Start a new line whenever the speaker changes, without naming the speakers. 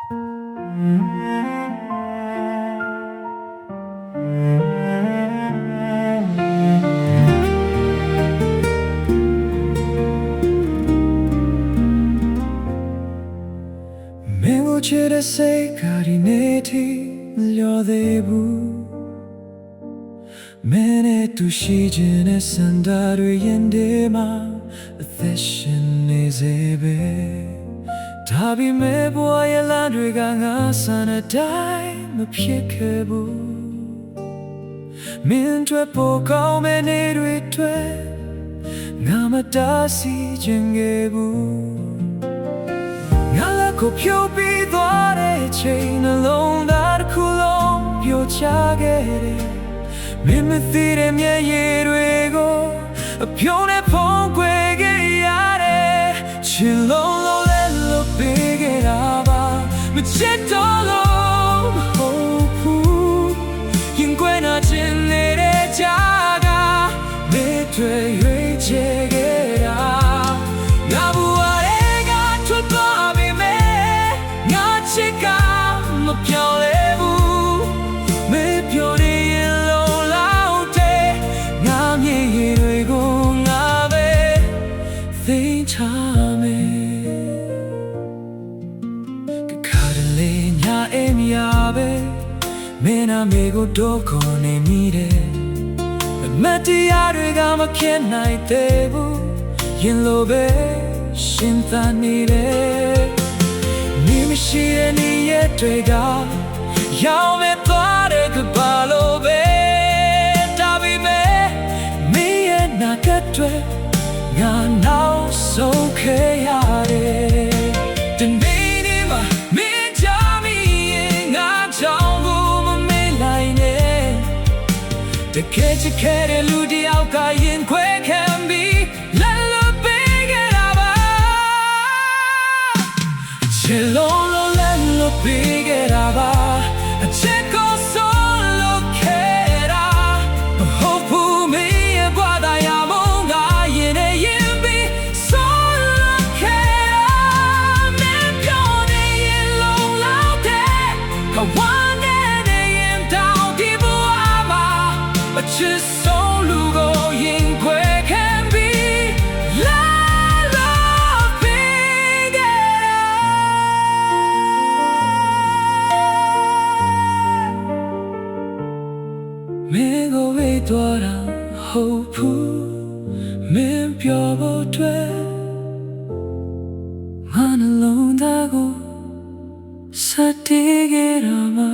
မင်းကိုချစ်တဲ့စိတ်ကဒီနေ့ထိမလျော်သေးဘူးမင်းနဲ့တူရှိခြင်းနဲ့စန္ဒတွေရင်ထဲမှာအသက်ရှင်နေစေပဲဒါပေမဲ့ဘဝရဲ့လမ်းတွေကငါစံတဲ့အတိုင်းမဖြစ်ခဲ့ဘူးမင်းတို့ပိုကောင်းမဲ့နေ့တွေတွေ့ငါမတားဆီးခြင်းခဲ့ဘူးငါလက်ကိုဖြိုးပြီးသွားတဲ့ချိန်နှလုံးသားတစ်ခုလုံးပြိုချခဲ့တယ်မင်းမသိတဲ့မျက်ရည်တွေကိုအပြုံးနဲ့ဖုံးကွယ်ခဲ့ရတယ်ချစ်လုံးလုံးလဲလို့ပေးခဲ့တာပါမချစ်တော့လို့မဟုတ်ဘူးရင်ကွယ်နာချင်နေတဲ့ကြားကမင်းတွေရွေးချယ်ခဲ့တာငါဘဝတွေကထွက်သွားပြီမဲ့ငါချစ်ကမပြောင်းလဲဘူးမင်းပြောနေရင်လုံးလောက်တဲ့ငါမျက်ရည်တွေကိုငါပဲသိထားမယ်ခါတလေညအိမ်ရပဲမင်းနာမေကိုတော့ခေါ်နေမိတယ်မတရားတွေကမဖြစ်နိုင်သေးဘူးရင်လိုပဲရှင်သန်နေတယ်နေမရှိတဲ့နေ့ရက်တွေကရောက်မဲ့သွားတဲ့ကဘာလို့ပဲဒါပေမဲ့မင်းရဲ့နာကတွေငါနောက်ဆုံးခဲ့ရတယ်ဒီနေ့မှာမင်းချမိရင်ငါကြောင့်ဘူးမမေ့လိုက်နဲ့တကယ်ချစ်ခဲ့တဲ့လူတယောက်ကရင်ခွဲခံပြီးလက်လွတ်ပေးခဲ့တာပါချစ်လုံးလုံးလက်လွတ်ပေးခဲ့တာပါအချစ်ကိုဆုံးလို့ခဲ့တာမဟုတ်ဘူးမင်းရဲ့ဘဝတရားမုန်းငါရင်နဲ့ရင်ပြီးဆုံးလို့ခဲ့တာမင်းပြောနေရင်လုံးလောက်တဲ့ကဝမ်းနဲ့ရင်တောင်ဒီဘဝမှာအချစ်ဆုံးလူကိုရင်ခွဲခံပြီးလက်လွတ်ပေးခဲ့တာမင်းကိုဝေးသွားတာဟုတ်ဘူးမင်းပြောဖို့အတွက်ငါနှလုံးသားကိုစတေးခဲ့တာမှာ